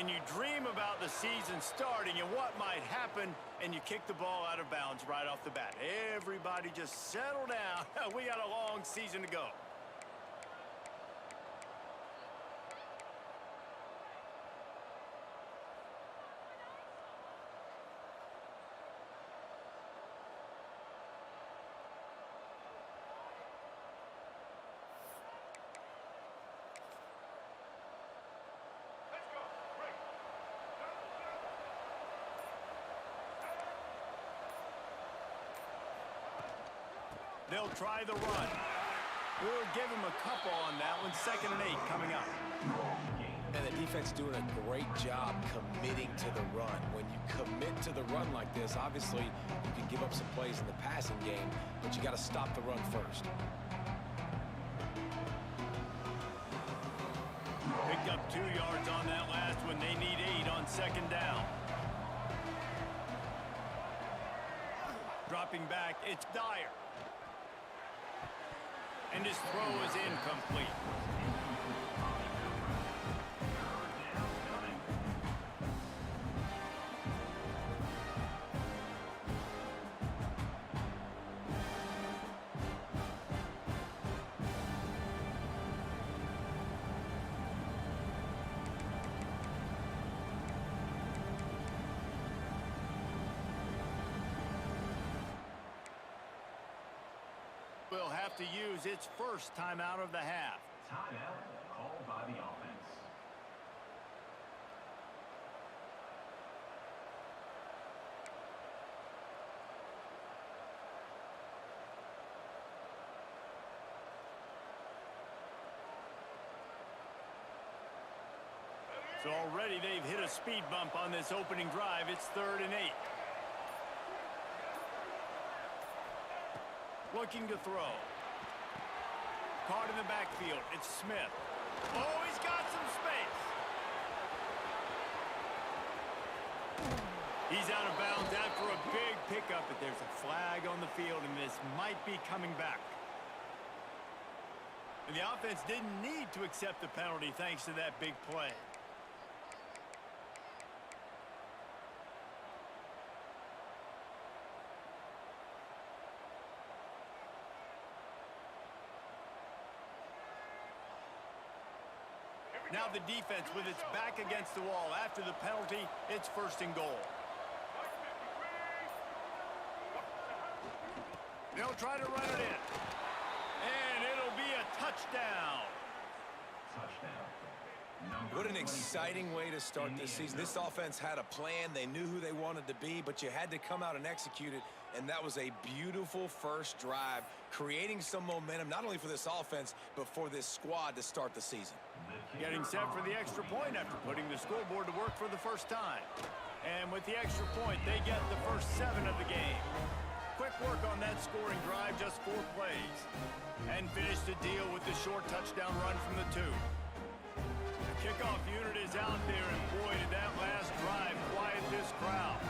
and you dream about the season starting and what might happen, and you kick the ball out of bounds right off the bat. Everybody just settle down. We got a long season to go. They'll try the run. We'll give them a couple on that one. 2nd and 8 coming up. And the defense doing a great job committing to the run. When you commit to the run like this, obviously you can give up some plays in the passing game, but you got to stop the run first. Picked up 2 yards on that last one. They need 8 on 2nd down. Dropping back, it's Dyer. And his throw is incomplete. Will have to use its first timeout of the half. Timeout called by the offense. So already they've hit a speed bump on this opening drive. It's 3rd and 8. Looking to throw. Caught in the backfield. It's Smith. Oh, he's got some space. He's out of bounds after a big pickup, but there's a flag on the field, and this might be coming back. And the offense didn't need to accept the penalty thanks to that big play. Now the defense with its back against the wall. After the penalty, it's 1st and goal. They'll try to run it in. And it'll be a touchdown. What an exciting way to start this season. This offense had a plan. They knew who they wanted to be, but you had to come out and execute it. And that was a beautiful first drive, creating some momentum, not only for this offense, but for this squad to start the season. Getting set for the extra point after putting the scoreboard to work for the first time. And with the extra point, they get the first 7 of the game. Quick work on that scoring drive, just 4 plays. And finished the deal with the short touchdown run from the 2. The kickoff unit is out there, and boy, did that last drive quiet this crowd.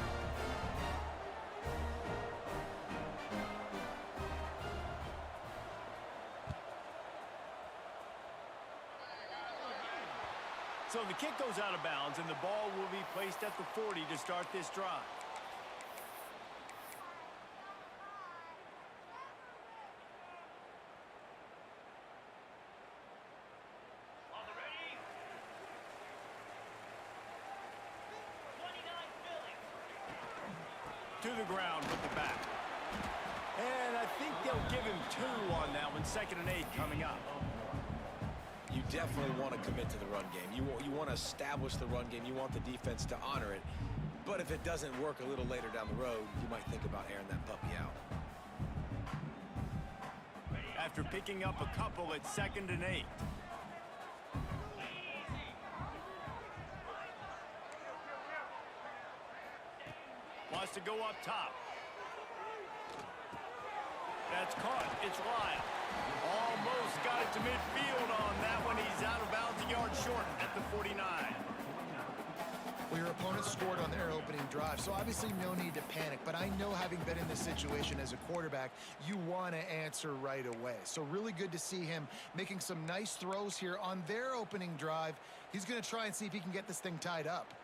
So the kick goes out of bounds, and the ball will be placed at the 40 to start this drive. To the ground with the back. And I think they'll give him 2 on that one. 2nd and 8 coming up. You definitely want to commit to the run game. You want to establish the run game. You want the defense to honor it. But if it doesn't work a little later down the road, you might think about airing that puppy out. After picking up a couple, it's 2nd and 8. Wants to go up top. That's caught. It's Lyle. Almost got it to midfield on that one. He's out of bounds, a yard short at the 49. Well, your opponent scored on their opening drive, so obviously no need to panic. But I know, having been in this situation as a quarterback, you want to answer right away. So really good to see him making some nice throws here on their opening drive. He's going to try and see if he can get this thing tied up.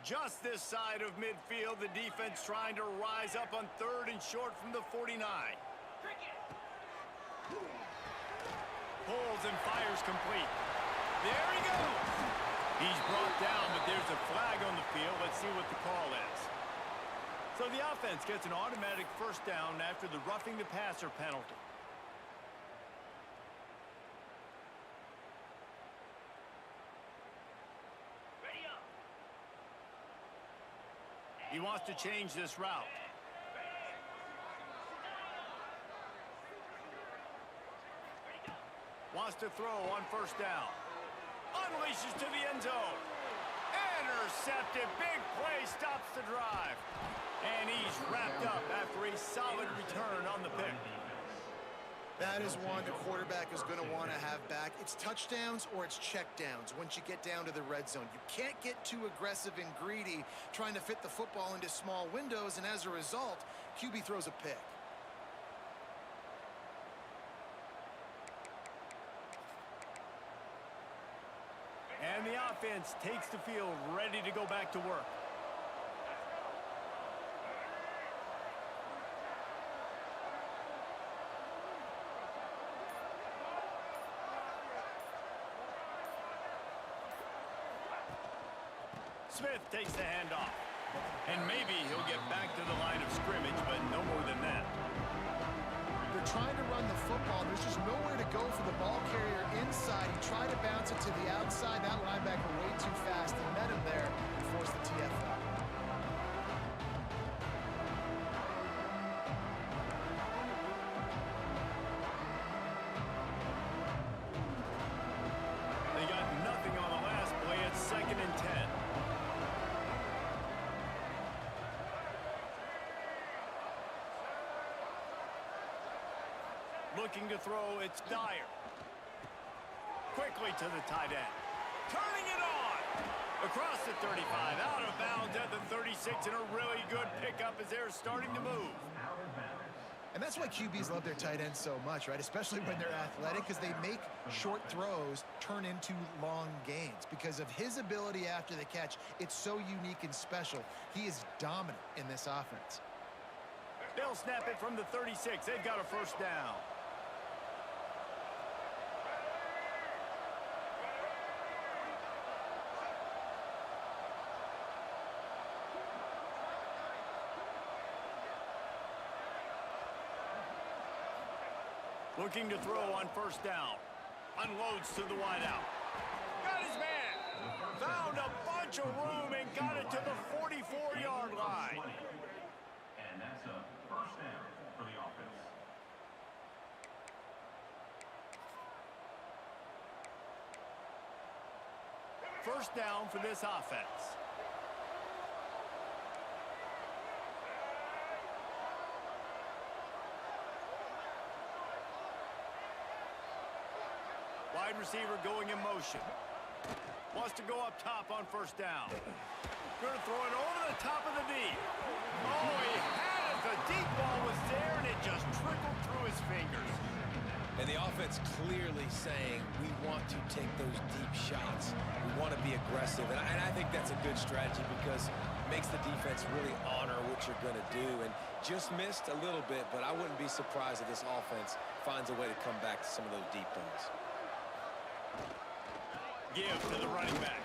Just this side of midfield, the defense trying to rise up on 3rd and short from the 49. Pulls and fires complete. There he goes. He's brought down, but there's a flag on the field. Let's see what the call is. So the offense gets an automatic first down after the roughing the passer penalty. He wants to change this route. Wants to throw on first down. Unleashes to the end zone. Intercepted. Big play stops the drive. And he's wrapped up after a solid return on the pick. That is one the quarterback is going to want to have back. It's touchdowns or it's checkdowns once you get down to the red zone. You can't get too aggressive and greedy trying to fit the football into small windows, and as a result, QB throws a pick. And the offense takes the field, ready to go back to work. Smith takes the handoff. And maybe he'll get back to the line of scrimmage, but no more than that. They're trying to run the football. There's just nowhere to go for the ball carrier inside. He tried to bounce it to the outside. That linebacker way too fast. He met him there and forced the TFL. They got nothing on the last play. It's 2nd and 10. Looking to throw, it's Dyer. Quickly to the tight end. Turning it on! Across the 35, out of bounds at the 36, and a really good pickup as they're starting to move. And that's why QBs love their tight ends so much, right? Especially when they're athletic, because they make short throws turn into long gains. Because of his ability after the catch, it's so unique and special. He is dominant in this offense. They'll snap it from the 36. They've got a first down. Looking to throw on first down. Unloads to the wideout. Got his man. Found a bunch of room and got it to the 44-yard line. And that's a first down for the offense. First down for this offense. Wide receiver going in motion. Wants to go up top on first down. Going to throw it over the top of the deep. Oh, he had it. The deep ball was there, and it just trickled through his fingers. And the offense clearly saying, we want to take those deep shots. We want to be aggressive. And I think that's a good strategy because it makes the defense really honor what you're going to do. And just missed a little bit, but I wouldn't be surprised if this offense finds a way to come back to some of those deep balls. Give to the running back.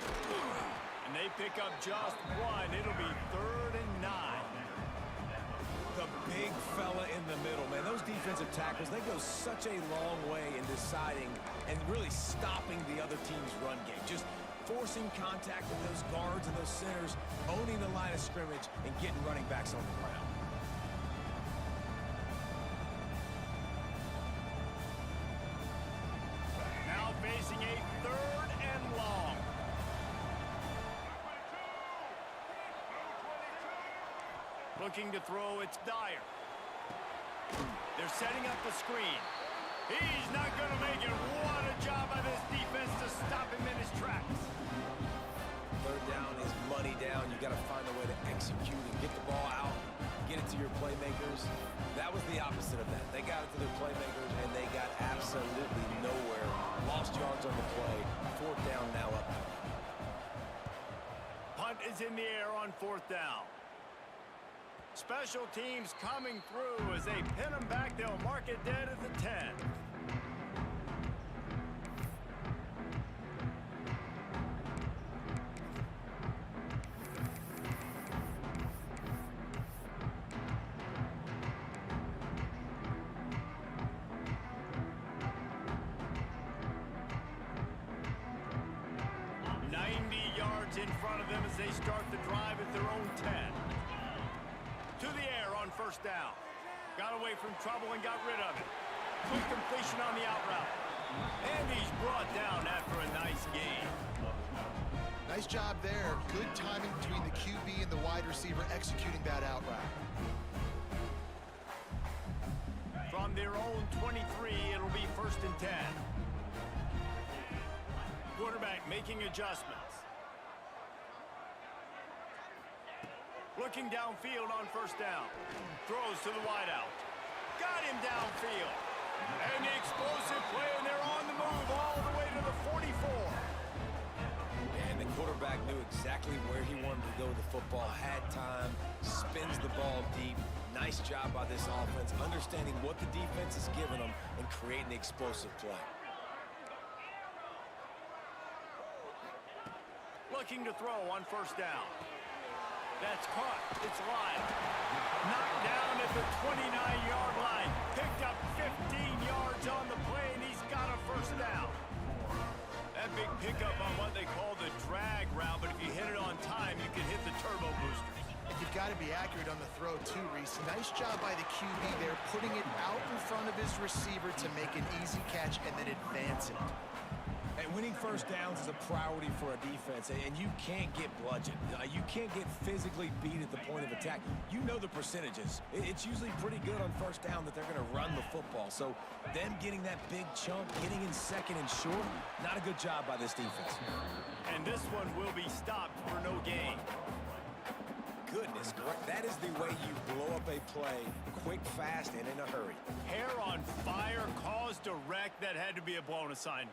And they pick up just one. It'll be 3rd and 9. The big fella in the middle, man. Those defensive tackles, they go such a long way in deciding and really stopping the other team's run game. Just forcing contact with those guards and those centers, owning the line of scrimmage, and getting running backs on the ground. Now facing a 3rd and long. Looking to throw, it's Dyer. They're setting up the screen. He's not going to make it. What a job by this defense to stop him in his tracks. Third down is money down. You got to find a way to execute and get the ball out, get it to your playmakers. That was the opposite of that. They got it to their playmakers, and they got absolutely nowhere. Lost yards on the play. Fourth down now up. Punt is in the air on fourth down. Special teams coming through as they pin them back. They'll mark it dead at the 10. In front of them as they start the drive at their own 10. To the air on first down. Got away from trouble and got rid of it. Quick completion on the out route. And he's brought down after a nice gain. Nice job there. Good timing between the QB and the wide receiver executing that out route. From their own 23, it'll be first and 10. Quarterback making adjustments. Looking downfield on first down. Throws to the wideout. Got him downfield. And the explosive play, and they're on the move all the way to the 44. And the quarterback knew exactly where he wanted to go with the football. Had time, spins the ball deep. Nice job by this offense, understanding what the defense is giving them and creating the explosive play. Looking to throw on first down. That's caught. It's live. Knocked down at the 29-yard line. Picked up 15 yards on the play, and he's got a first down. That big pickup on what they call the drag route, but if you hit it on time, you can hit the turbo boosters. You've got to be accurate on the throw, too, Reese. Nice job by the QB there, putting it out in front of his receiver to make an easy catch and then advance it. And winning first downs is a priority for a defense, and you can't get bludgeoned. You can't get physically beat at the point of attack. You know the percentages. It's usually pretty good on first down that they're going to run the football. So them getting that big chunk, getting in second and short, not a good job by this defense. And this one will be stopped for no gain. Goodness, that is the way you blow up a play quick, fast, and in a hurry. Hair on fire, caused a wreck. That had to be a blown assignment.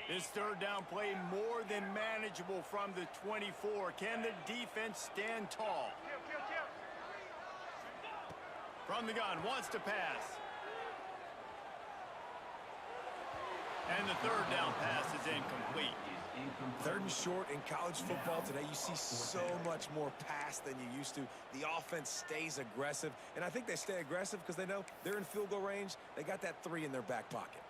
This third down play more than manageable from the 24. Can the defense stand tall? From the gun, wants to pass. And the third down pass is incomplete. Third and short in college football today, you see so much more pass than you used to. The offense stays aggressive, and I think they stay aggressive because they know they're in field goal range. They got that 3 in their back pocket.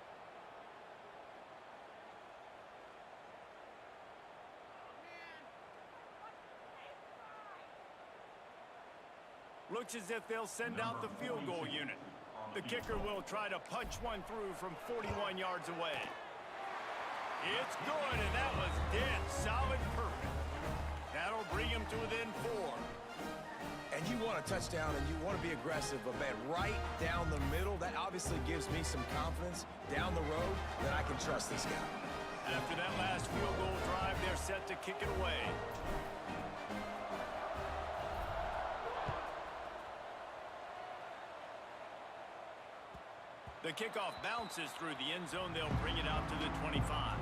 Looks as if they'll send out the field goal unit. The kicker will try to punch one through from 41 yards away. It's good, and that was dead solid perfect. That'll bring him to within 4. And you want a touchdown, and you want to be aggressive, but man, right down the middle, that obviously gives me some confidence down the road that I can trust this guy. After that last field goal drive, they're set to kick it away. The kickoff bounces through the end zone. They'll bring it out to the 25.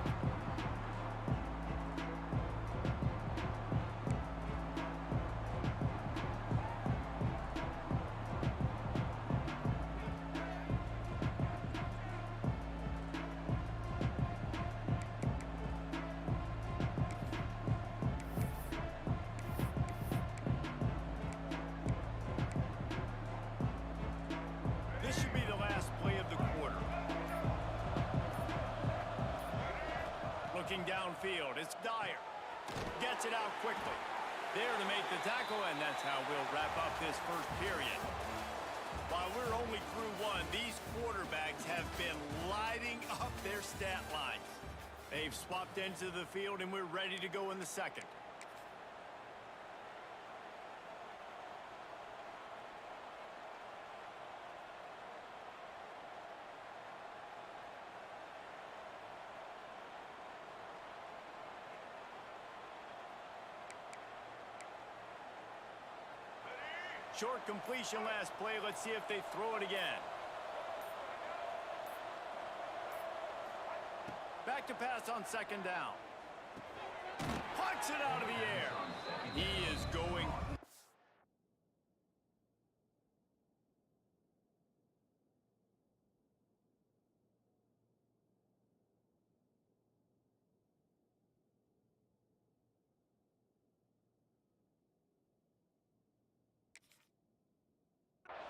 This should be the last play of the quarter. Looking downfield, it's Dyer. Gets it out quickly. There to make the tackle, and that's how we'll wrap up this first period. While we're only through one, these quarterbacks have been lighting up their stat lines. They've swapped ends of the field, and we're ready to go in the second. Short completion last play. Let's see if they throw it again. Back to pass on second down. Pucks it out of the air. He is going.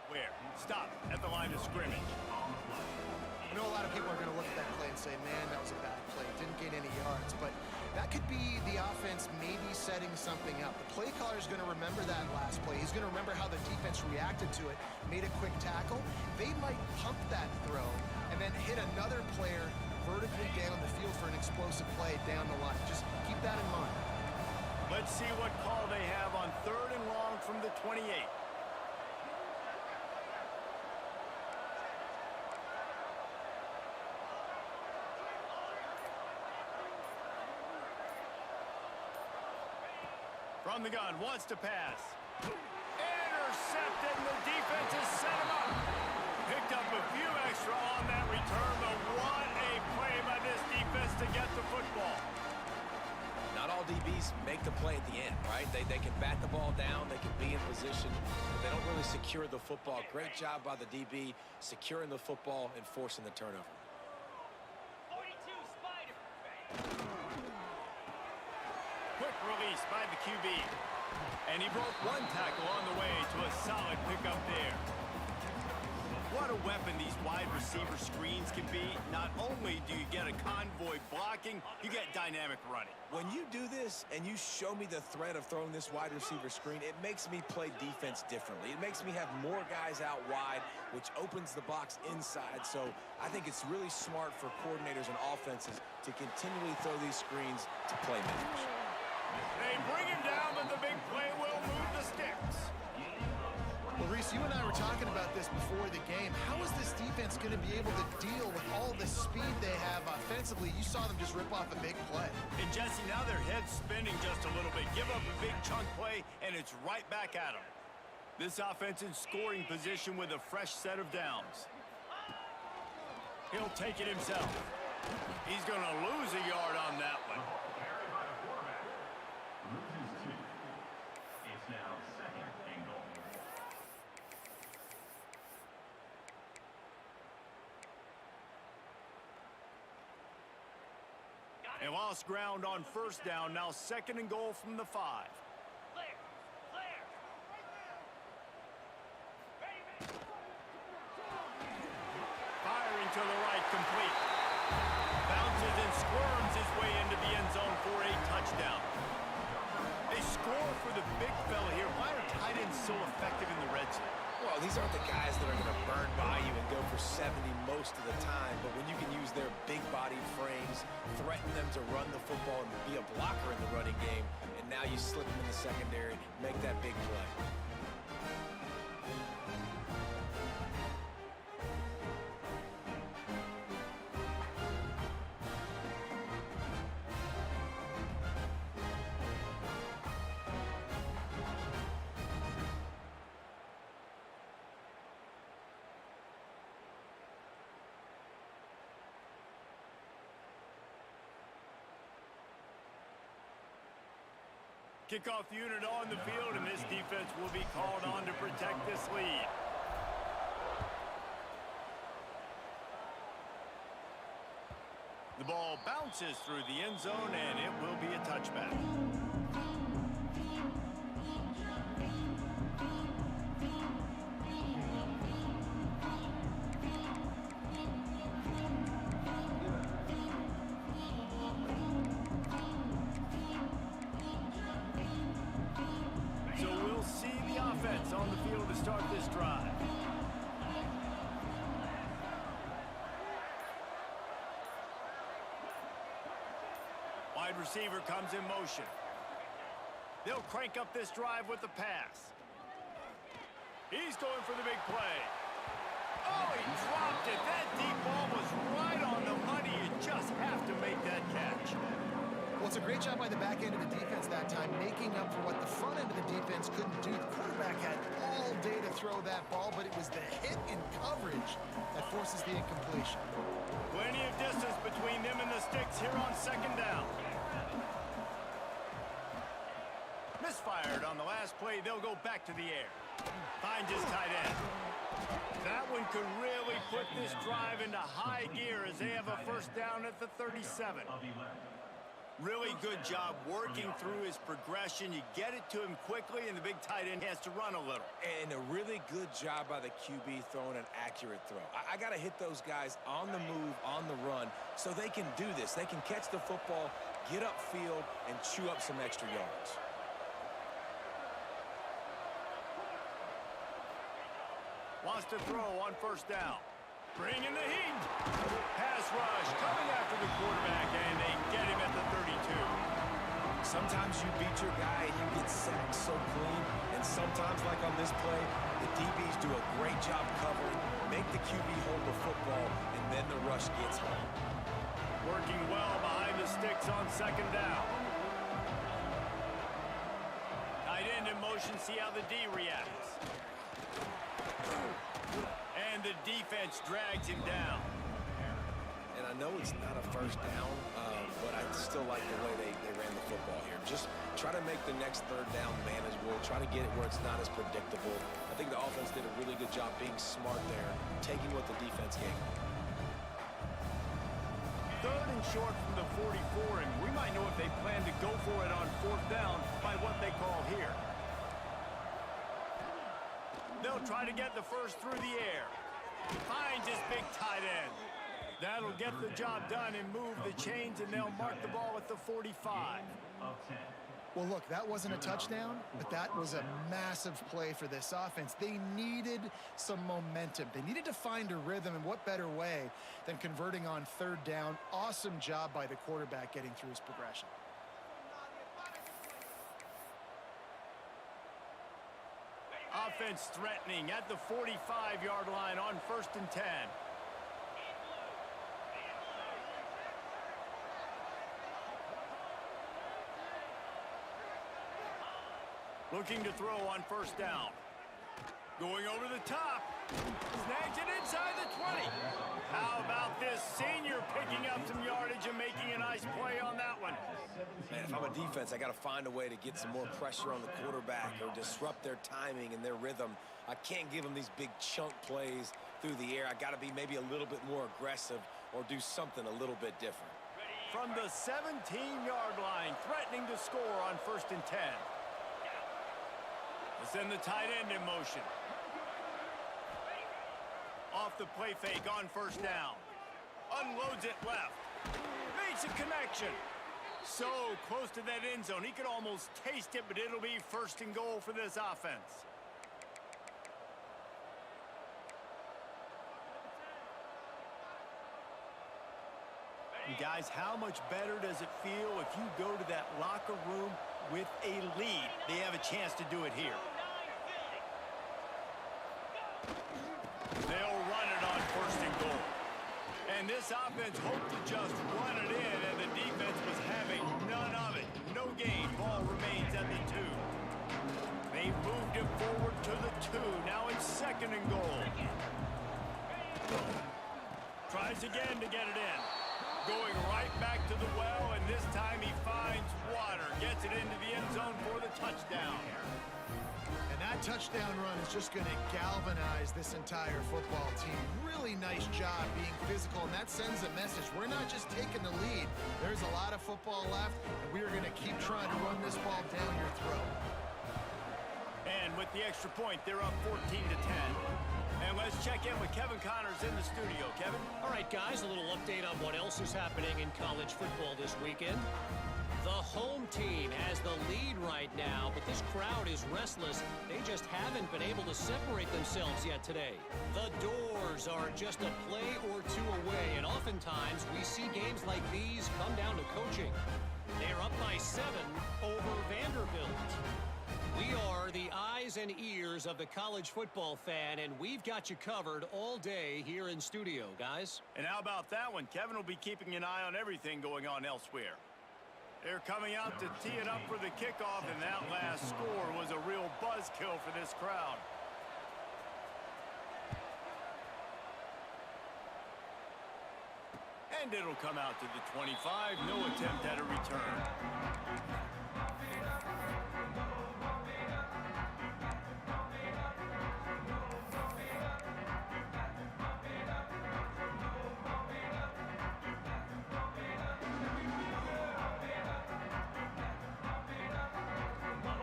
Where? Stop at the line of scrimmage. I know a lot of people are going to look at that play and say, man, that was a bad play. Didn't gain any yards. But that could be the offense maybe setting something up. The play caller is going to remember that last play. He's going to remember how the defense reacted to it, made a quick tackle. They might pump that throw and then hit another player vertically down the field for an explosive play down the line. Just keep that in mind. Let's see what call they have on 3rd and long from the 28. From the gun, wants to pass. Intercepted, and the defense has set him up. Picked up a few extra on that return, but what a play by this defense to get the football. Not all DBs make the play at the end, right? They can bat the ball down, they can be in position, but they don't really secure the football. Great job by the DB securing the football and forcing the turnover. 42 Spider. Quick release by the QB. And he broke one tackle on the way to a solid pickup there. What a weapon these wide receiver screens can be. Not only do you get a convoy blocking, you get dynamic running. When you do this and you show me the threat of throwing this wide receiver screen, it makes me play defense differently. It makes me have more guys out wide, which opens the box inside. So I think it's really smart for coordinators and offenses to continually throw these screens to playmakers. They bring him down, but the big play will move the sticks. Well, Reese, you and I were talking about this before the game. How is this defense going to be able to deal with all the speed they have offensively? You saw them just rip off a big play. And Jesse, now their head's spinning just a little bit. Give up a big chunk play, and it's right back at them. This offense in scoring position with a fresh set of downs. He'll take it himself. He's going to lose a yard on that one. Loses 2. It's now 2nd and goal. They lost ground on 1st down. Now 2nd and goal from the 5. Firing to the right, complete. Bounces and squirms his way into the end zone for a touchdown. They score for the big fella here. Why are tight ends so effective in the red zone? Well, these aren't the guys that are going to burn by you and go for 70 most of the time, but when you can use their big-bodied frames, threaten them to run the football and be a blocker in the running game, and now you slip them in the secondary, make that big play. Kickoff unit on the field, and this defense will be called on to protect this lead. The ball bounces through the end zone, and it will be a touchback. On the field to start this drive. Wide receiver comes in motion. They'll crank up this drive with the pass. He's going for the big play. Oh, he dropped it. That deep ball was right on the money. You just have to make that catch. Well, it's a great job by the back end of the defense that time, making up for what the front end of the defense couldn't do. The quarterback had all all day to throw that ball, but it was the hit in coverage that forces the incompletion. Plenty of distance between them and the sticks here on second down. Misfired on the last play. They'll go back to the air. Finds his tight end. That one could really put this drive into high gear as they have a first down at the 37. Really good job working through his progression. You get it to him quickly, and the big tight end has to run a little. And a really good job by the QB throwing an accurate throw. I got to hit those guys on the move, on the run, so they can do this. They can catch the football, get upfield, and chew up some extra yards. Wants to throw on first down. Bringing the heat. Pass rush coming after the quarterback, and they get him at the 32. Sometimes you beat your guy and you get sacked so clean, and sometimes, like on this play, the DBs do a great job covering, make the QB hold the football, and then the rush gets home. Working well behind the sticks on second down. Tight end in motion, see how the D reacts. And the defense drags him down. And I know it's not a first down, but I still like the way they ran the football here. Just try to make the next third down manageable. Try to get it where it's not as predictable. I think the offense did a really good job being smart there, taking what the defense gave them. Third and short from the 44, and we might know if they plan to go for it on fourth down by what they call here. They'll try to get the first through the air. Finds his big tight end. That'll get the job done and move the chains, and they'll mark the ball at the 45. Well, look, that wasn't a touchdown, but that was a massive play for this offense. They needed some momentum. They needed to find a rhythm, and what better way than converting on third down. Awesome job by the quarterback getting through his progression. Offense threatening at the 45-yard line on 1st and 10. Looking to throw on first down. Going over the top. Snags it inside the 20. How about this senior picking up some yardage and making a nice play on that one? Man, if I'm a defense, I got to find a way to get some more pressure on the quarterback or disrupt their timing and their rhythm. I can't give them these big chunk plays through the air. I got to be maybe a little bit more aggressive or do something a little bit different. From the 17-yard line, threatening to score on 1st and 10. They send the tight end in motion. Off the play fake on first down. Unloads it left. Makes a connection. So close to that end zone. He could almost taste it, but it'll be 1st and goal for this offense. And guys, how much better does it feel if you go to that locker room with a lead? They have a chance to do it here. They'll run it on 1st and goal. And this offense hoped to just run it in, and the defense was having none of it. No gain. Ball remains at the 2. They moved it forward to the 2. Now it's 2nd and goal. Tries again to get it in. Going right back to the well, and this time he finds water. Gets it into the end zone for the touchdown. And that touchdown run is just going to galvanize this entire football team. Really nice job being physical, and that sends a message. We're not just taking the lead. There's a lot of football left, and we are going to keep trying to run this ball down your throat. And with the extra point, they're up 14-10. And let's check in with Kevin Connors in the studio. Kevin? All right, guys, a little update on what else is happening in college football this weekend. The home team has the lead right now, but this crowd is restless. They just haven't been able to separate themselves yet today. The Doors are just a play or two away, and oftentimes we see games like these come down to coaching. They're up by 7 over Vanderbilt. We are the eyes and ears of the college football fan, and we've got you covered all day here in studio, guys. And how about that one? Kevin will be keeping an eye on everything going on elsewhere. They're coming out to tee it up for the kickoff, and that last score was a real buzzkill for this crowd. And it'll come out to the 25. No attempt at a return.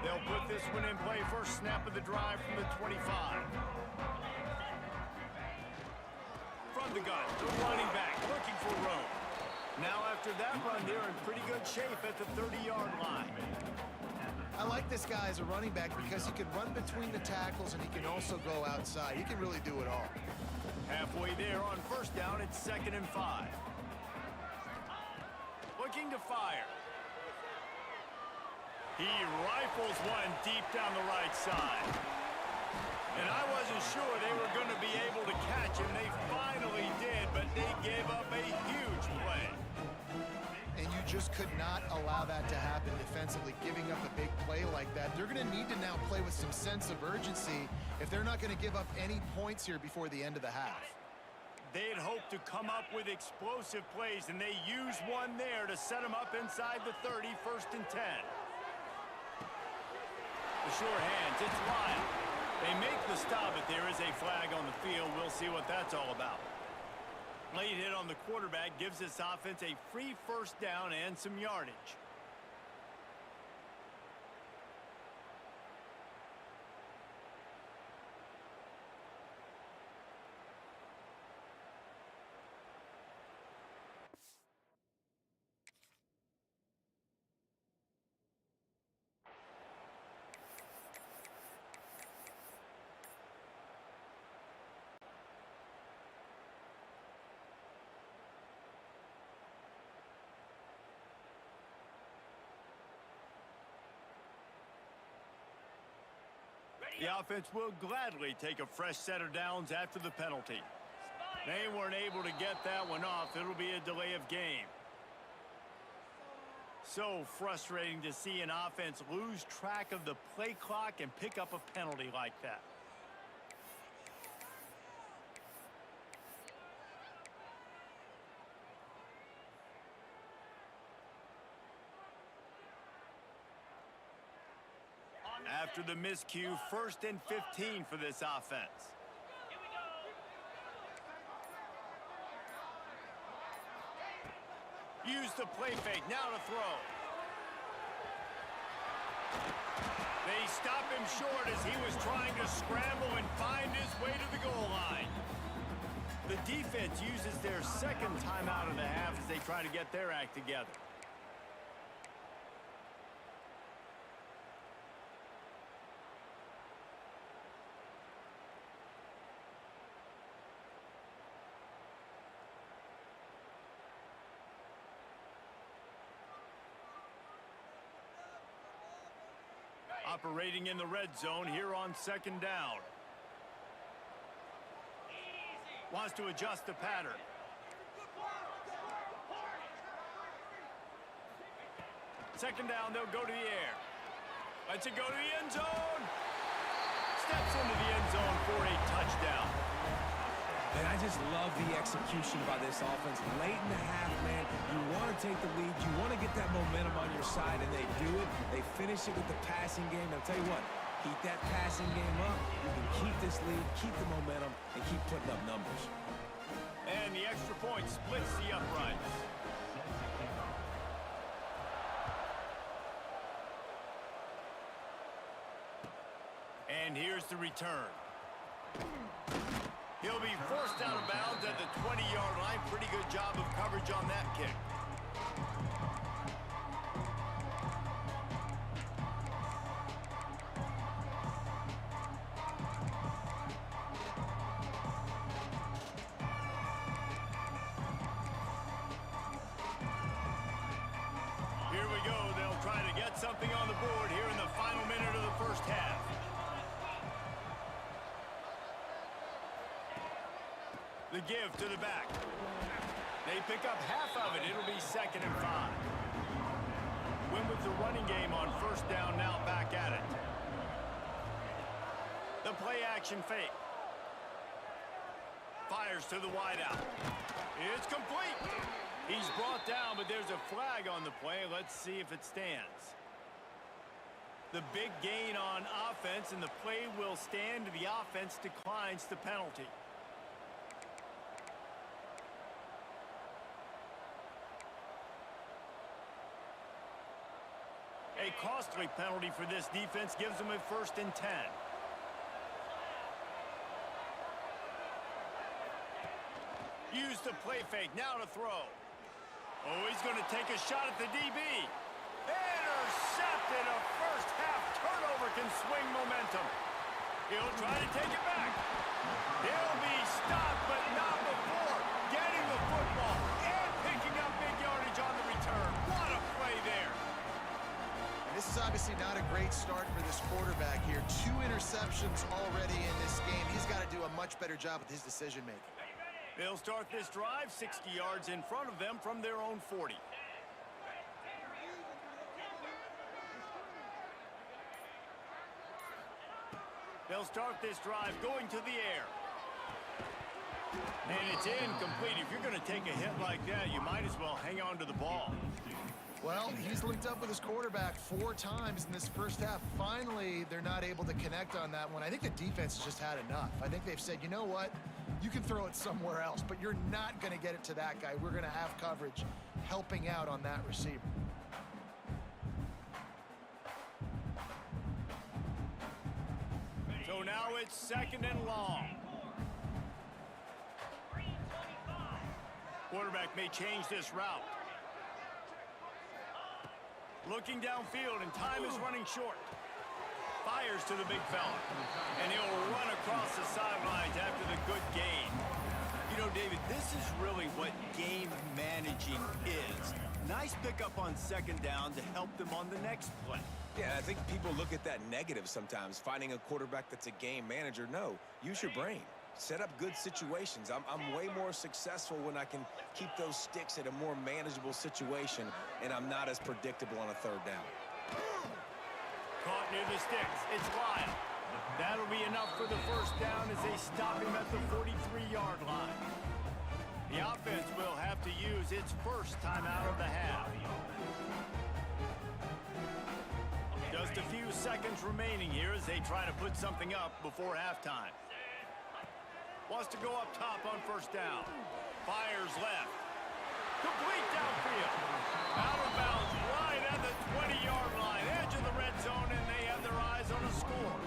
They'll put this one in play. First snap of the drive from the 25. From the gun, the running back looking for room. Now after that run, they're in pretty good shape at the 30-yard line. I like this guy as a running back because he can run between the tackles and he can also go outside. He can really do it all. Halfway there on first down, it's 2nd and 5. Looking to fire. He rifles one deep down the right side. And I wasn't sure they were going to be able to catch him. They finally did, but they gave up a huge play. And you just could not allow that to happen defensively, giving up a big play like that. They're going to need to now play with some sense of urgency if they're not going to give up any points here before the end of the half. They had hoped to come up with explosive plays, and they used one there to set them up inside the 30, 1st and 10. The sure hands, it's Lyle. They make the stop, but there is a flag on the field. We'll see what that's all about. Late hit on the quarterback gives this offense a free first down and some yardage. The offense will gladly take a fresh set of downs after the penalty. They weren't able to get that one off. It'll be a delay of game. So frustrating to see an offense lose track of the play clock and pick up a penalty like that. After the miscue, 1st and 15 for this offense. Use the play fake, now to throw. They stop him short as he was trying to scramble and find his way to the goal line. The defense uses their 2nd timeout of the half as they try to get their act together. Operating in the red zone here on 2nd down. Wants to adjust the pattern. Second down, they'll go to the air. Lets it go to the end zone. Steps into the end zone for a touchdown. And I just love the execution by this offense. Late in the half, man, you want to take the lead. You want to get that momentum on your side, and they do it. They finish it with the passing game. I'll tell you what, keep that passing game up. You can keep this lead, keep the momentum, and keep putting up numbers. And the extra point splits the uprights. And here's the return. He'll be forced out of bounds at the 20-yard line. Pretty good job of coverage on that kick. Here we go. They'll try to get something on the board here in the final minute of the first half. The give to the back. They pick up half of it. It'll be 2nd and 5. Win with the running game on first down, now back at it. The play action fake. Fires to the wideout. It's complete. He's brought down, but there's a flag on the play. Let's see if it stands. The big gain on offense, and the play will stand. The offense declines the penalty. A costly penalty for this defense gives them a 1st and 10. Use the play fake, now to throw. Oh, he's going to take a shot at the DB. Intercepted. A first half turnover can swing momentum. He'll try to take it back. He'll be stopped, but not before getting the football and picking up big yardage on the return. What a play there. This is obviously not a great start for this quarterback here. 2 interceptions already in this game. He's got to do a much better job with his decision-making. They'll start this drive 60 yards in front of them from their own 40. They'll start this drive going to the air. And it's incomplete. If you're going to take a hit like that, you might as well hang on to the ball. Well, he's linked up with his quarterback 4 times in this first half. Finally, they're not able to connect on that one. I think the defense has just had enough. I think they've said, you know what? You can throw it somewhere else, but you're not going to get it to that guy. We're going to have coverage helping out on that receiver. So now it's 2nd and long. Quarterback may change this route. Looking downfield, and time is running short. Fires to the big fella. And he'll run across the sidelines after the good gain. You know, David, this is really what game managing is. Nice pickup on 2nd down to help them on the next play. Yeah, I think people look at that negative sometimes, finding a quarterback that's a game manager. No, use your brain. Set up good situations. I'm way more successful when I can keep those sticks at a more manageable situation, and I'm not as predictable on a 3rd down. Caught near the sticks. It's Lyle. That'll be enough for the 1st down as they stop him at the 43-yard line. The offense will have to use its 1st timeout of the half. Just a few seconds remaining here as they try to put something up before halftime. Wants to go up top on 1st down. Fires left. Complete downfield. Out of bounds right at the 20-yard line. Edge of the red zone, and they have their eyes on a score.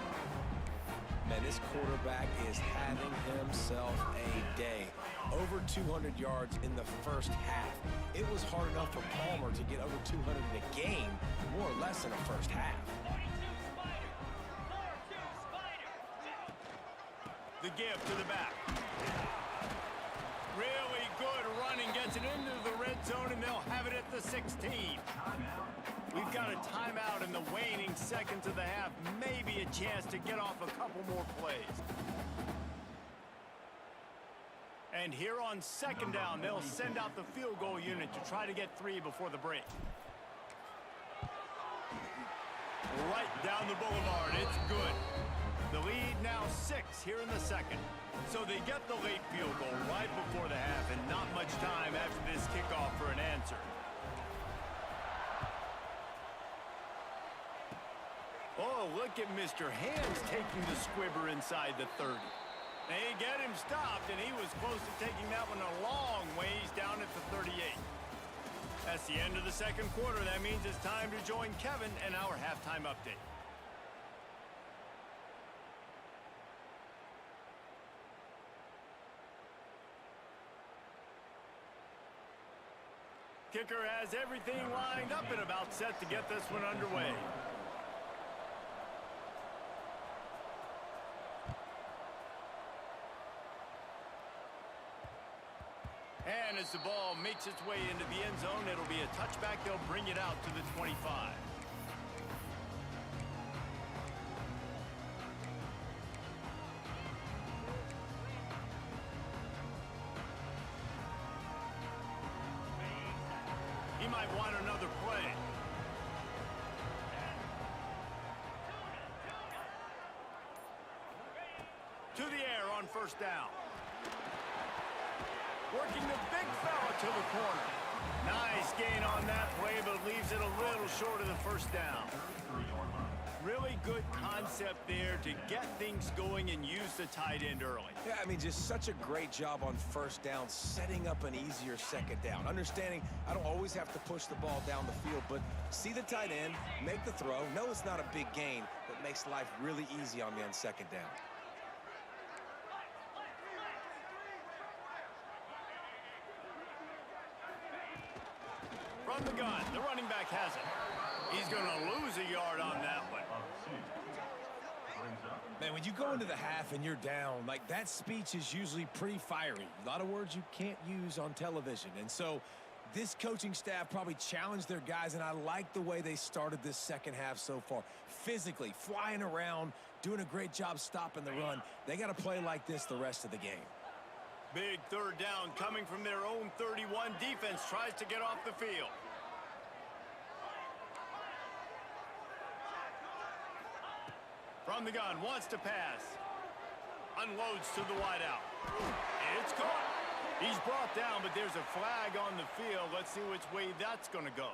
Man, this quarterback is having himself a day. Over 200 yards in the first half. It was hard enough for Palmer to get over 200 in a game, more or less in the first half. The give to the back. Really good running, gets it into the red zone, and they'll have it at the 16. We've got a timeout in the waning seconds of the half. Maybe a chance to get off a couple more plays. And here on 2nd down, they'll send out the field goal unit to try to get 3 before the break. Right down the boulevard, it's good. The lead now 6 here in the 2nd. So they get the late field goal right before the half, and not much time after this kickoff for an answer. Oh, look at Mr. Hands taking the squibber inside the 30. They get him stopped, and he was close to taking that one a long ways down at the 38. That's the end of the 2nd quarter. That means it's time to join Kevin and our halftime update. Kicker has everything lined up and about set to get this one underway. And as the ball makes its way into the end zone, it'll be a touchback. They'll bring it out to the 25. He might want another play. To the air on 1st down. Working the big fella to the corner. Nice gain on that play, but leaves it a little short of the first down. Really good concept there to get things going and use the tight end early. Yeah, I mean, just such a great job on first down, setting up an easier second down. Understanding I don't always have to push the ball down the field, but see the tight end, make the throw. No, it's not a big gain, but makes life really easy on me on second down. From the gun, the running back has it. He's going to lose a yard on that one. Man, when you go into the half and you're down, like, that speech is usually pretty fiery. A lot of words you can't use on television. And so this coaching staff probably challenged their guys, and I like the way they started this second half so far. Physically, flying around, doing a great job stopping the run. They got to play like this the rest of the game. Big third down coming from their own 31. Defense tries to get off the field. From the gun, wants to pass. Unloads to the wideout. It's caught. He's brought down, but there's a flag on the field. Let's see which way that's going to go.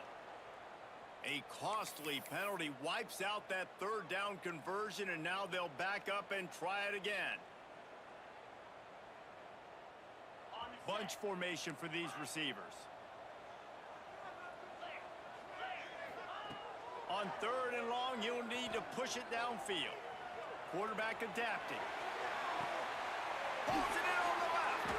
A costly penalty wipes out that third down conversion, and now they'll back up and try it again. Bunch formation for these receivers. On third and long, you'll need to push it downfield. Quarterback adapting. Holds it in on the left.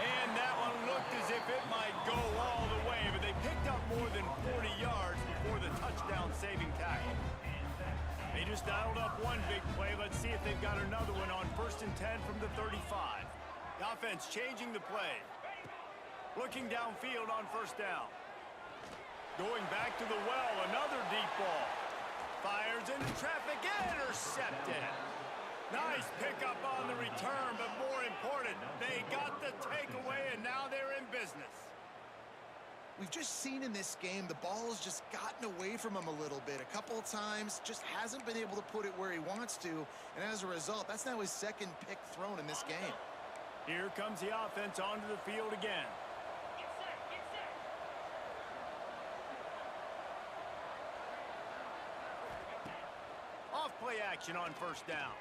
And that one looked as if it might go all the way, but they picked up more than 40 yards before the touchdown-saving tackle. They just dialed up one big play. Let's see if they've got another one on 1st and 10 from the 35. The offense changing the play. Looking downfield on 1st down. Going back to the well, another deep ball. Fires into traffic, intercepted. Nice pickup on the return, but more important, they got the takeaway, and now they're in business. We've just seen in this game the ball has just gotten away from him a little bit. A couple of times, just hasn't been able to put it where he wants to, and as a result, that's now his second pick thrown in this game. Here comes the offense onto the field again. Off-play action on 1st down.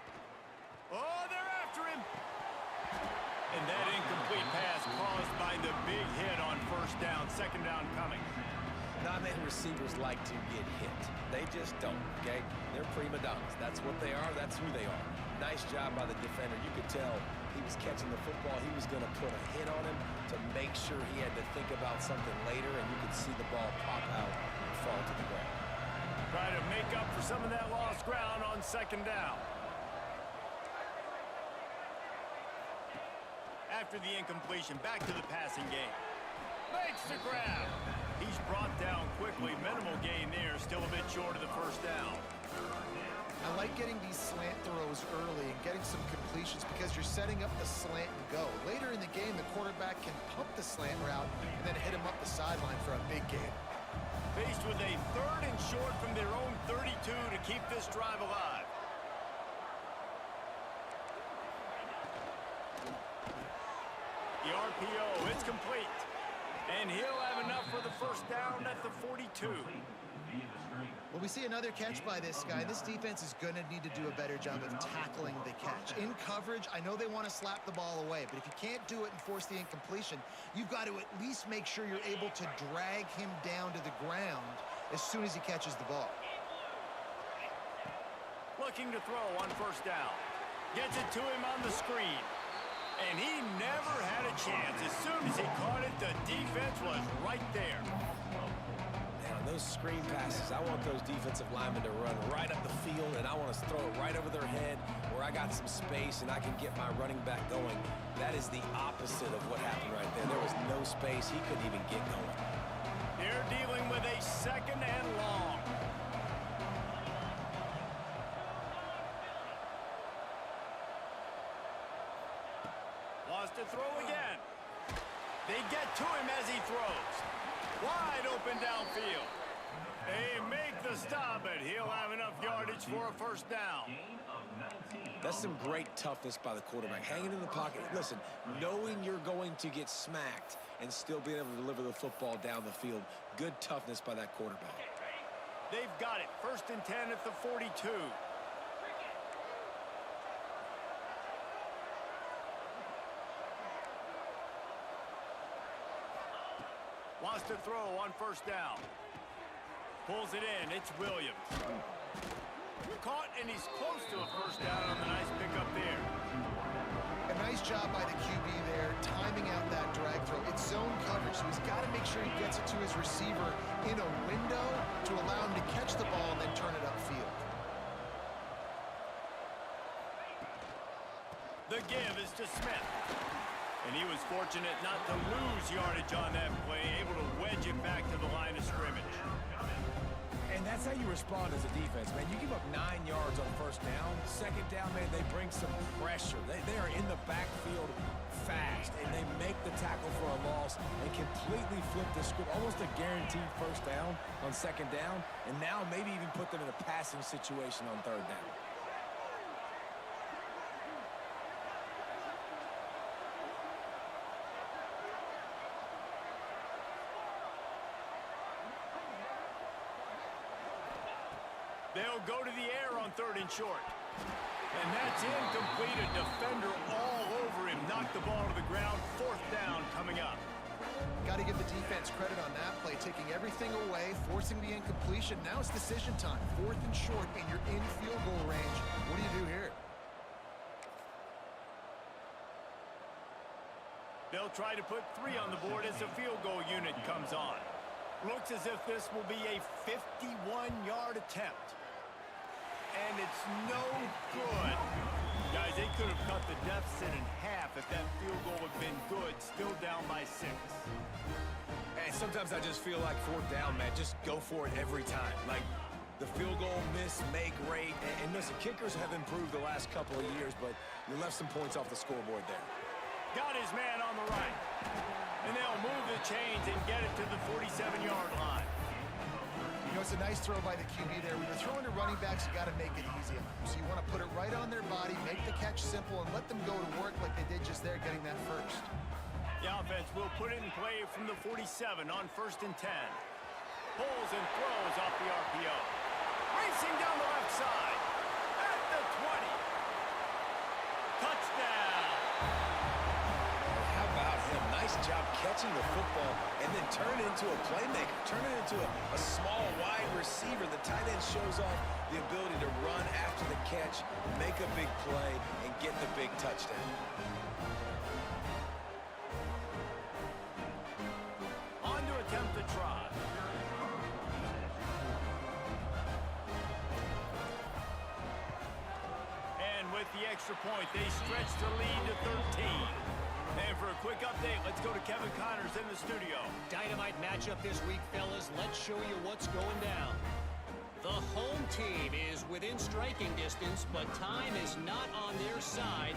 Oh, they're after him. And that incomplete pass caused by the big hit on 1st down. 2nd down coming. Not many receivers like to get hit. They just don't, okay? They're prima donnas. That's what they are. That's who they are. Nice job by the defender. You could tell he was catching the football. He was going to put a hit on him to make sure he had to think about something later, and you could see the ball pop out and fall to the ground. Try to make up for some of that lost ground on 2nd down. After the incompletion, back to the passing game. Makes the grab. He's brought down quickly. Minimal gain there. Still a bit short of the 1st down. I like getting these slant throws early and getting some completions because you're setting up the slant and go. Later in the game, the quarterback can pump the slant route and then hit him up the sideline for a big gain. Faced with a 3rd and short from their own 32 to keep this drive alive. The RPO, it's complete. And he'll have enough for the 1st down at the 42. Well, we see another catch by this guy. This defense is going to need to do a better job of tackling the catch. In coverage, I know they want to slap the ball away, but if you can't do it and force the incompletion, you've got to at least make sure you're able to drag him down to the ground as soon as he catches the ball. Looking to throw on 1st down. Gets it to him on the screen. And he never had a chance. As soon as he caught it, the defense was right there. Man, on those screen passes, I want those defensive linemen to run right up the field, and I want to throw it right over their head where I got some space and I can get my running back going. That is the opposite of what happened right there. There was no space. He couldn't even get going. They're dealing with a 2nd and long. To throw again. They get to him as he throws. Wide open downfield. They make the stop, but he'll have enough yardage for a 1st down. That's some great toughness by the quarterback. Hanging in the pocket. Listen, knowing you're going to get smacked and still being able to deliver the football down the field. Good toughness by that quarterback. They've got it. 1st and 10 at the 42. Wants to throw on 1st down. Pulls it in. It's Williams. Caught, and he's close to a 1st down on the nice pickup there. A nice job by the QB there, timing out that drag throw. It's zone coverage, so he's got to make sure he gets it to his receiver in a window to allow him to catch the ball and then turn it upfield. The give is to Smith. And he was fortunate not to lose yardage on that play, able to wedge it back to the line of scrimmage. And that's how you respond as a defense, man. You give up 9 yards on 1st down. 2nd down, man, they bring some pressure. They are in the backfield fast, and they make the tackle for a loss and completely flip the script. Almost a guaranteed 1st down on 2nd down, and now maybe even put them in a passing situation on 3rd down. They'll go to the air on 3rd and short. And that's incomplete. A defender all over him. Knocked the ball to the ground. 4th down coming up. Got to give the defense credit on that play, taking everything away, forcing the incompletion. Now it's decision time. 4th and short, and you're in field goal range. What do you do here? They'll try to put 3 on the board as the field goal unit comes on. Looks as if this will be a 51-yard attempt. And it's no good. Guys, they could have cut the deficit in half if that field goal had been good. Still down by 6. And sometimes I just feel like 4th down, man, just go for it every time. Like, the field goal make rate. And listen, kickers have improved the last couple of years, but you left some points off the scoreboard there. Got his man on the right. And they'll move the chains and get it to the 47-yard line. You know, it's a nice throw by the QB there. When you're throwing to running backs, you got to make it easy. So you want to put it right on their body, make the catch simple, and let them go to work like they did just there, getting that 1st. The offense will put it in play from the 47 on 1st and 10. Pulls and throws off the RPO. Racing down the left side. At the 20. Touchdown. How about him? Nice job catching the football and then turn it into a playmaker. Turn it into a small, wide receiver. The tight end shows off the ability to run after the catch, make a big play, and get the big touchdown. On to attempt the try. And with the extra point, they stretch the lead to 13. And for a quick update, let's go to Kevin Connors in the studio. Dynamite matchup this week, fellas. Let's show you what's going down. The home team is within striking distance, but time is not on their side.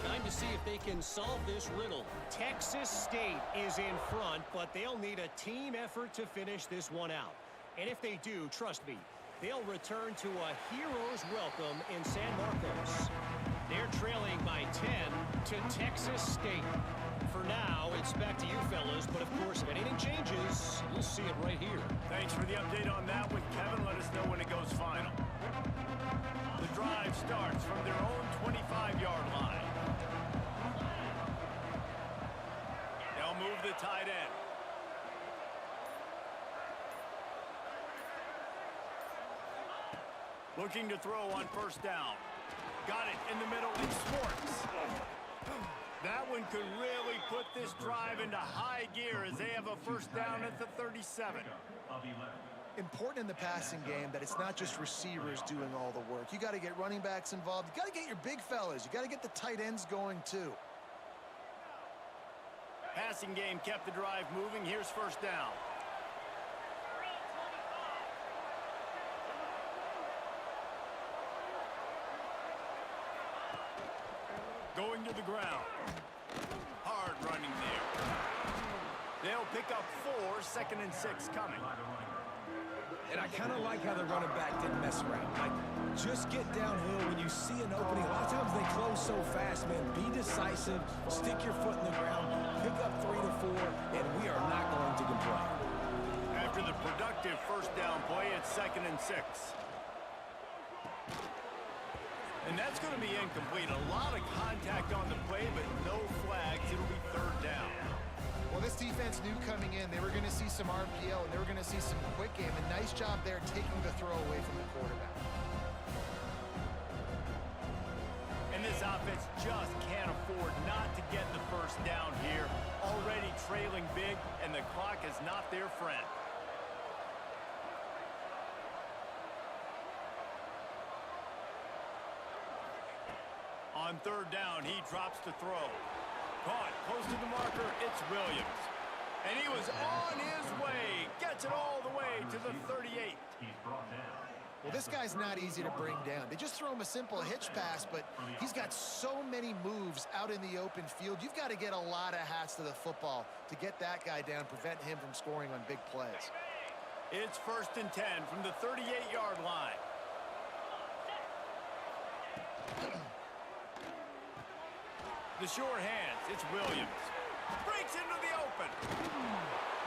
Time to see if they can solve this riddle. Texas State is in front, but they'll need a team effort to finish this one out. And if they do, trust me, they'll return to a hero's welcome in San Marcos. They're trailing by 10 to Texas State. For now, it's back to you fellas, but of course, if anything changes, you'll see it right here. Thanks for the update on that with Kevin. Let us know when it goes final. The drive starts from their own 25-yard line. They'll move the tight end. Looking to throw on 1st down. Got it in the middle, and Schwartz. That one could really put this drive into high gear as they have a 1st down at the 37. Important in the passing game that it's not just receivers doing all the work. You got to get running backs involved. You got to get your big fellas. You got to get the tight ends going too. Passing game kept the drive moving. Here's 1st down. Going to the ground. Hard running there. They'll pick up 4, 2nd and 6 coming. And I kind of like how the running back didn't mess around. Like, just get downhill when you see an opening. A lot of times they close so fast, man. Be decisive, stick your foot in the ground, pick up 3 to 4, and we are not going to complain. After the productive first down play, it's 2nd and 6. And that's going to be incomplete. A lot of contact on the play, but no flags. It'll be 3rd down. Well, this defense knew coming in they were going to see some RPO and they were going to see some quick game. A nice job there taking the throw away from the quarterback. And this offense just can't afford not to get the first down here. Already trailing big, and the clock is not their friend. On 3rd down, he drops to throw. Caught close to the marker, it's Williams. And he was on his way. Gets it all the way to the 38. He's brought down. Well, this guy's not easy to bring down. They just throw him a simple hitch pass, but he's got so many moves out in the open field. You've got to get a lot of hats to the football to get that guy down, prevent him from scoring on big plays. It's 1st and 10 from the 38-yard line. The short hands, it's Williams. Breaks into the open.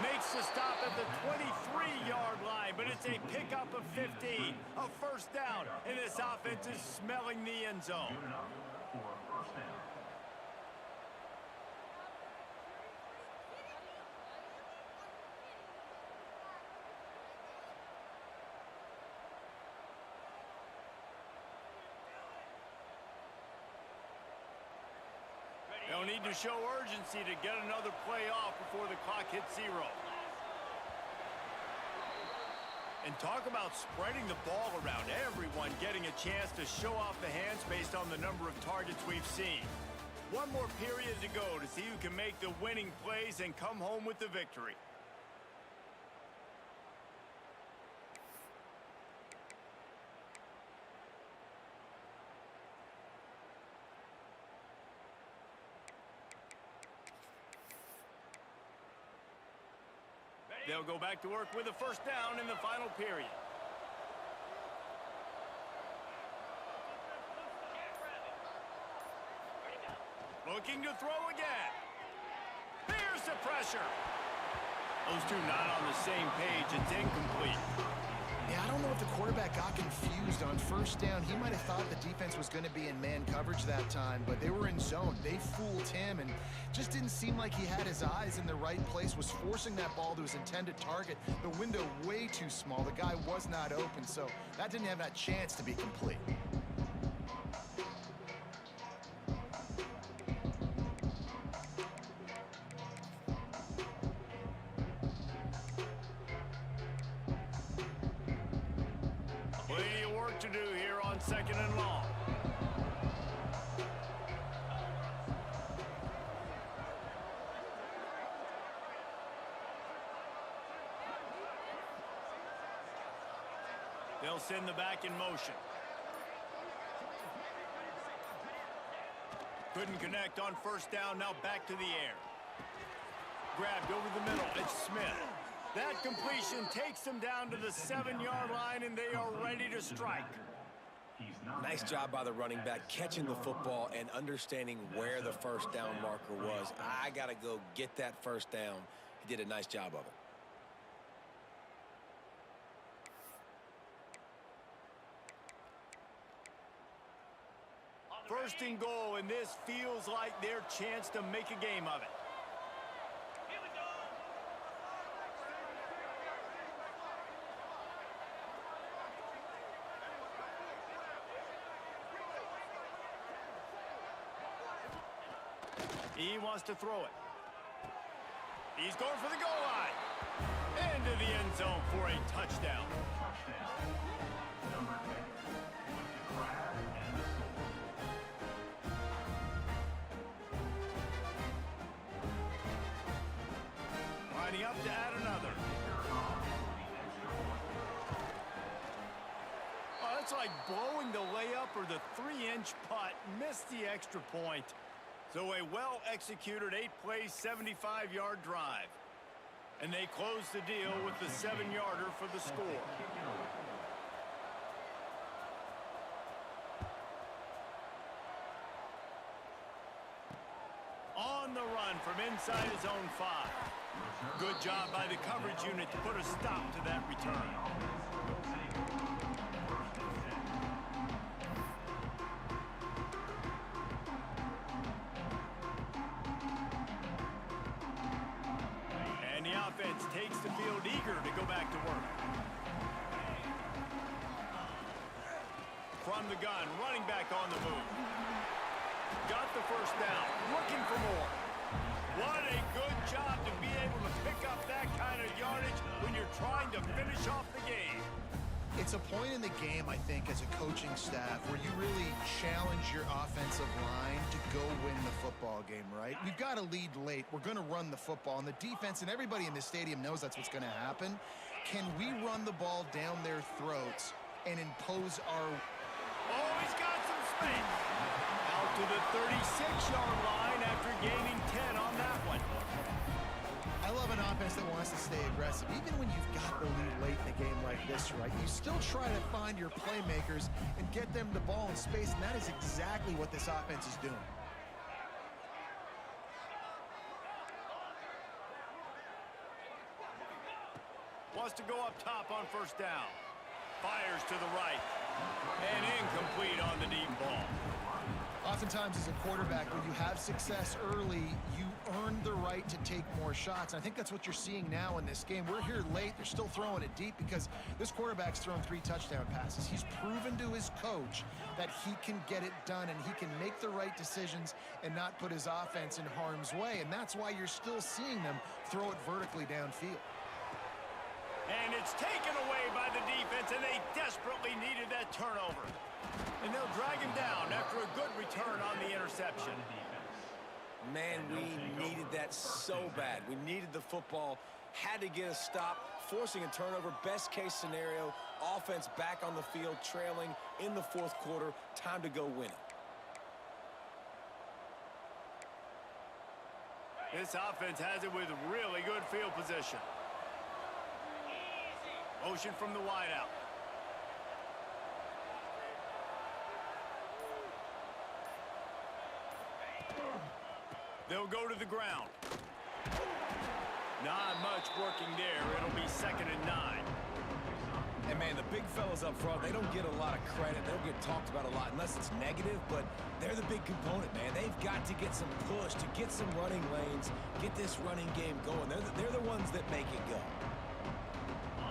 Makes the stop at the 23-yard line, but it's a pickup of 15. A first down, and this offense is smelling the end zone. Good enough for a first down. They'll need to show urgency to get another play off before the clock hits 0. And talk about spreading the ball around. Everyone getting a chance to show off the hands based on the number of targets we've seen. One more period to go to see who can make the winning plays and come home with the victory. They'll go back to work with a first down in the final period. Looking to throw again. Here's the pressure. Those two not on the same page. It's incomplete. Yeah, I don't know if the quarterback got confused on first down. He might have thought the defense was going to be in man coverage that time, but they were in zone. They fooled him and just didn't seem like he had his eyes in the right place, was forcing that ball to his intended target. The window way too small. The guy was not open, so that didn't have that chance to be complete. To do here on 2nd and long. They'll send the back in motion. Couldn't connect on first down, now back to the air. Grabbed over the middle, it's Smith. That completion takes them down to the 7-yard line, and they are ready to strike. Nice job by the running back, catching the football and understanding where the first down marker was. I got to go get that first down. He did a nice job of it. First and goal, and this feels like their chance to make a game of it. He wants to throw it. He's going for the goal line. Into the end zone for a touchdown. Number 10 with the grab and the score. Lining up to add another. Oh, that's like blowing the layup or the 3-inch putt. Missed the extra point. So a well-executed 8-play, 75-yard drive. And they close the deal with the 7-yarder for the score. On the run from inside his own 5. Good job by the coverage unit to put a stop to that return. And the offense takes the field eager to go back to work. From the gun, running back on the move. Got the first down, looking for more. What a good job to be able to pick up that kind of yardage when you're trying to finish off the game. It's a point in the game, I think, as a coaching staff where you really challenge your offensive line to go win the football game, right? We've got to lead late. We're going to run the football. And the defense and everybody in the stadium knows that's what's going to happen. Can we run the ball down their throats and impose our... Oh, he's got some space. Out to the 36-yard line after gaining 10 on that one. I love an offense that wants to stay aggressive. Even when you've got the lead late in a game like this, right, you still try to find your playmakers and get them the ball in space, and that is exactly what this offense is doing. Wants to go up top on first down. Fires to the right. And incomplete on the deep ball. Oftentimes as a quarterback, when you have success early, you earn the right to take more shots. And I think that's what you're seeing now in this game. We're here late. They're still throwing it deep because this quarterback's thrown 3 touchdown passes. He's proven to his coach that he can get it done and he can make the right decisions and not put his offense in harm's way. And that's why you're still seeing them throw it vertically downfield. And it's taken away by the defense, and they desperately needed that turnover. And they'll drag him down after a good return on the interception. Man, we needed that so bad. We needed the football, had to get a stop, forcing a turnover. Best case scenario, offense back on the field, trailing in the 4th quarter. Time to go win it. This offense has it with really good field position. Motion from the wideout. They'll go to the ground. Not much working there. It'll be 2nd and 9. And, man, the big fellas up front, they don't get a lot of credit. They don't get talked about a lot unless it's negative, but they're the big component, man. They've got to get some push, to get some running lanes, get this running game going. They're the ones that make it go.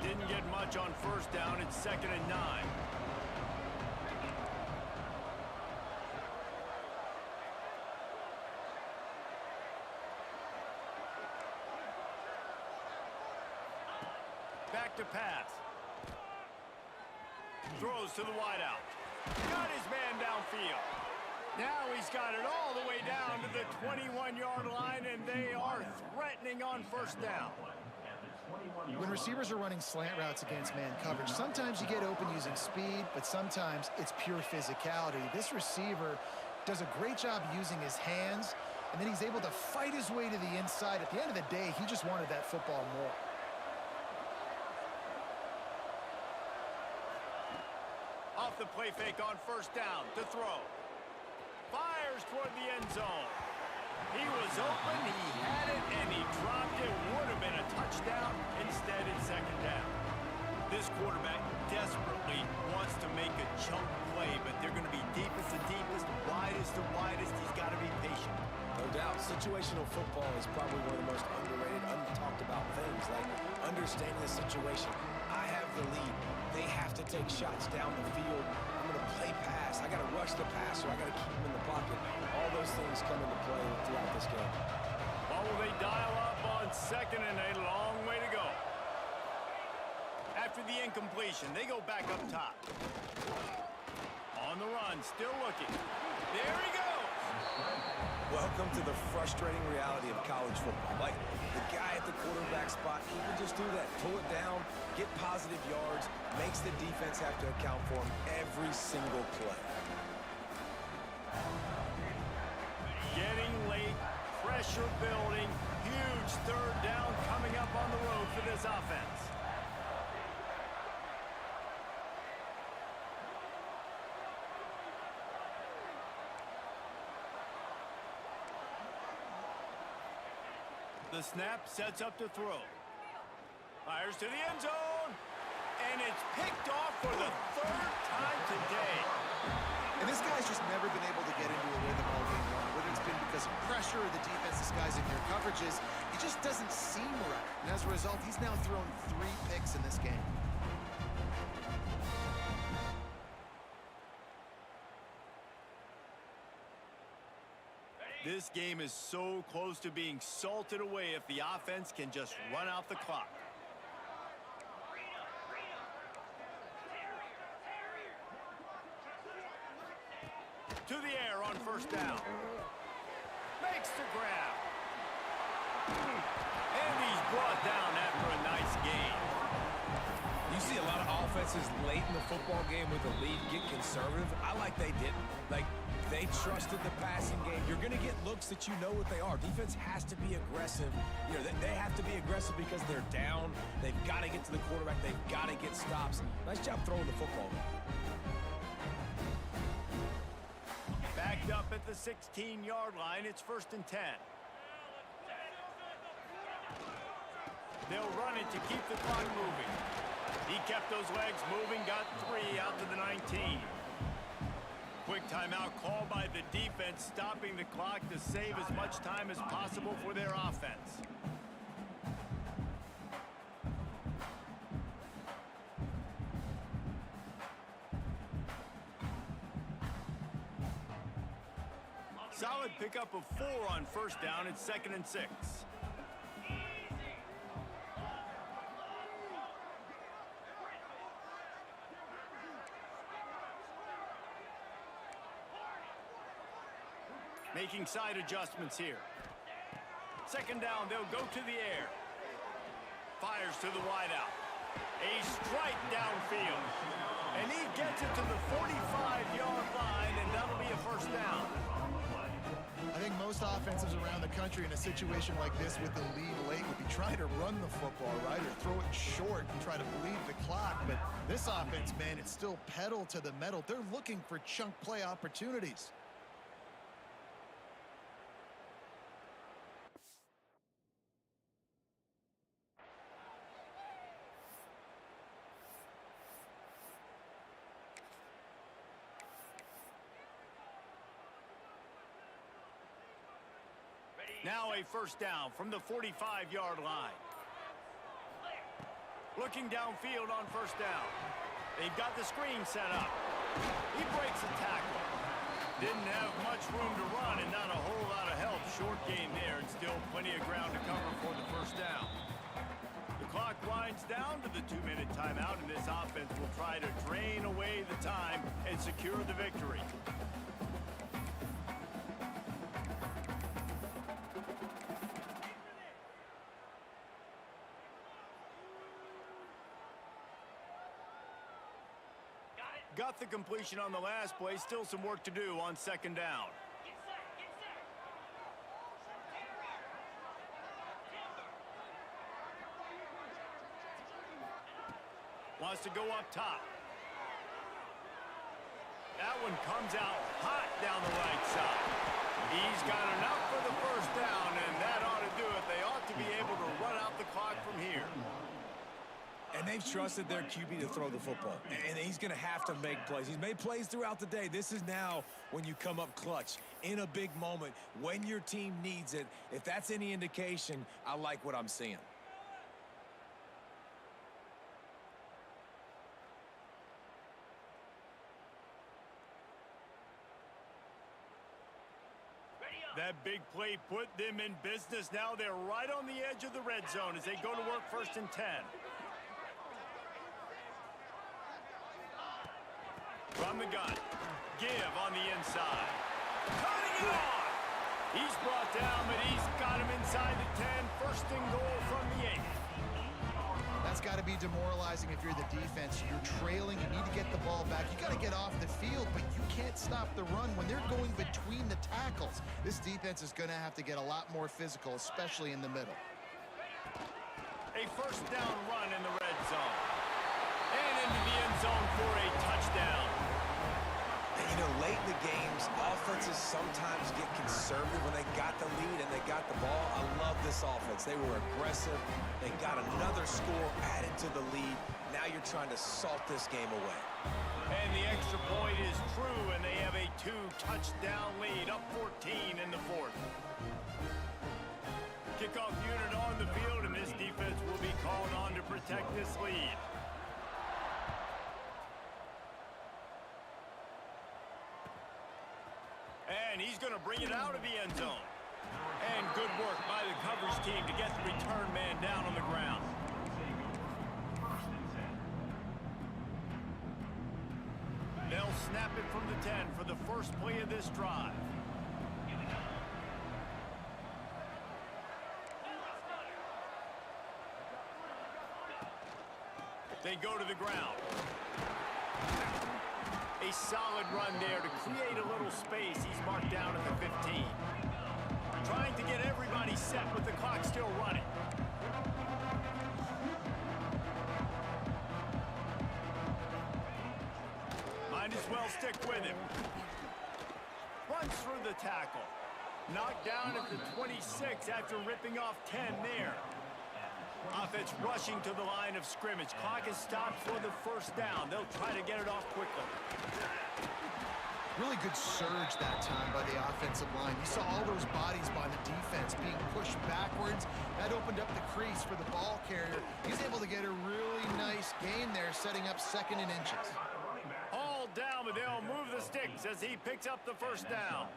Didn't get much on first down. It's 2nd and 9. Back to pass. Throws to the wideout. Got his man downfield. Now he's got it all the way down to the 21-yard line, and they are threatening on first down. When receivers are running slant routes against man coverage, sometimes you get open using speed, but sometimes it's pure physicality. This receiver does a great job using his hands, and then he's able to fight his way to the inside. At the end of the day, he just wanted that football more. Off the play fake on first down to throw. Fires toward the end zone. He was open, he had it, and he dropped it. Would have been a touchdown. Instead, it's 2nd down. This quarterback desperately wants to make a chunk play, but they're going to be deepest to deepest, widest to widest. He's got to be patient. No doubt. Situational football is probably one of the most underrated, untalked about things, like understanding the situation. I have the lead. They have to take shots down the field. I'm going to play pass. I got to rush the passer. I got to keep him in the pocket. All those things come into play throughout this game. Well, will they dial up on 2nd and a long way to go? After the incompletion, they go back up top. On the run, still looking. There he goes. Welcome to the frustrating reality of college football. Like, the guy at the quarterback spot, he can just do that. Pull it down, get positive yards, makes the defense have to account for him every single play. Getting late, Pressure building. Huge third down coming up on the road for this offense. The snap sets up to throw. Fires to the end zone. And it's picked off for the third time today. And this guy's just never been able to get into a rhythm all game long. Whether it's been because of pressure or the defense disguising their coverages, he just doesn't seem right. And as a result, he's now thrown 3 picks in this game. This game is so close to being salted away if the offense can just run out the clock. To the air on first down. Makes the grab. And he's brought down after a nice gain. You see a lot of offenses late in the football game with the lead get conservative. I like they didn't. Like, they trusted the passing game. You're going to get looks that you know what they are. Defense has to be aggressive. You know, they have to be aggressive because they're down. They've got to get to the quarterback. They've got to get stops. Nice job throwing the football. Backed up at the 16-yard line. It's 1st and 10. They'll run it to keep the clock moving. He kept those legs moving, got 3 out to the 19. Quick timeout called by the defense, stopping the clock to save as much time as possible for their offense. Solid pickup of 4 on first down. It's 2nd and 6. Making side adjustments here. 2nd down, they'll go to the air. Fires to the wideout. A strike downfield. And he gets it to the 45-yard line, and that'll be a 1st down. I think most offenses around the country in a situation like this with the lead late would be trying to run the football, right? Or throw it short and try to bleed the clock. But this offense, man, it's still pedal to the metal. They're looking for chunk play opportunities. Now a 1st down from the 45-yard line. Looking downfield on 1st down. They've got the screen set up. He breaks a tackle. Didn't have much room to run and not a whole lot of help. Short gain there and still plenty of ground to cover for the 1st down. The clock winds down to the 2-minute timeout, and this offense will try to drain away the time and secure the victory. Got the completion on the last play. Still some work to do on 2nd down. Wants to go up top. That one comes out hot down the right side. He's got enough for the 1st down, and that ought to do it. They ought to be able to run out the clock from here. And they've trusted their QB to throw the football. And he's going to have to make plays. He's made plays throughout the day. This is now when you come up clutch in a big moment when your team needs it. If that's any indication, I like what I'm seeing. That big play put them in business. Now they're right on the edge of the red zone as they go to work 1st and 10. From the gun. Give on the inside. Cutting it on. He's brought down, but he's got him inside the 10. 1st and goal from the 8. That's got got to be demoralizing if you're the defense. You're trailing, you need to get the ball back. You got to get off the field, but you can't stop the run when they're going between the tackles. This defense is going to have to get a lot more physical, especially in the middle. A first down run in the red zone. And into the end zone for a touchdown. And you know, late in the games, offenses sometimes get conservative when they got the lead and they got the ball. I love this offense. They were aggressive. They got another score added to the lead. Now you're trying to salt this game away. And the extra point is true, and they have a 2-touchdown lead, up 14 in the fourth. Kickoff unit on the field, and this defense will be called on to protect this lead. And he's going to bring it out of the end zone. And good work by the coverage team to get the return man down on the ground. They'll snap it from the 10 for the first play of this drive. They go to the ground. A solid run there to create a little space. He's marked down at the 15. Trying to get everybody set with the clock still running. Might as well stick with him. Runs through the tackle. Knocked down at the 26 after ripping off 10 there. Offense rushing to the line of scrimmage. Clock is stopped for the first down. They'll try to get it off quickly. Really good surge that time by the offensive line. You saw all those bodies by the defense being pushed backwards. That opened up the crease for the ball carrier. He's able to get a really nice gain there, setting up 2nd and inches. All down, but they'll move the sticks as he picks up the first down.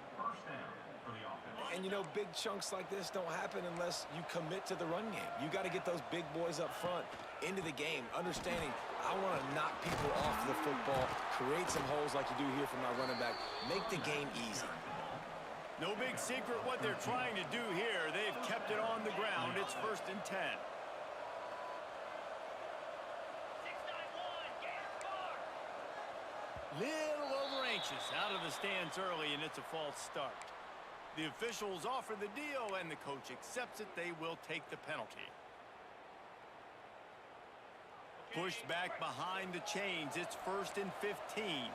And, you know, big chunks like this don't happen unless you commit to the run game. You got to get those big boys up front into the game, understanding I want to knock people off the football, create some holes like you do here for my running back, make the game easy. No big secret what they're trying to do here. They've kept it on the ground. It's 1st and 10. Little over anxious out of the stands early, and it's a false start. The officials offer the deal, and the coach accepts it. They will take the penalty. Pushed back behind the chains. It's 1st and 15.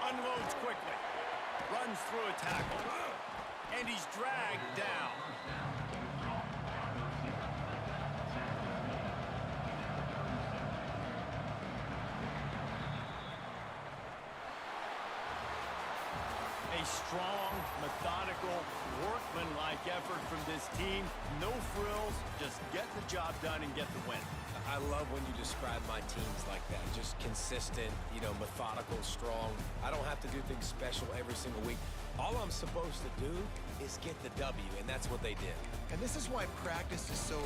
Unloads quickly. Runs through a tackle. And he's dragged down. A strong, methodical, workmanlike effort from this team. No frills, just get the job done and get the win. I love when you describe my teams like that. Just consistent, you know, methodical, strong. I don't have to do things special every single week. All I'm supposed to do is get the W, and that's what they did. And this is why practice is so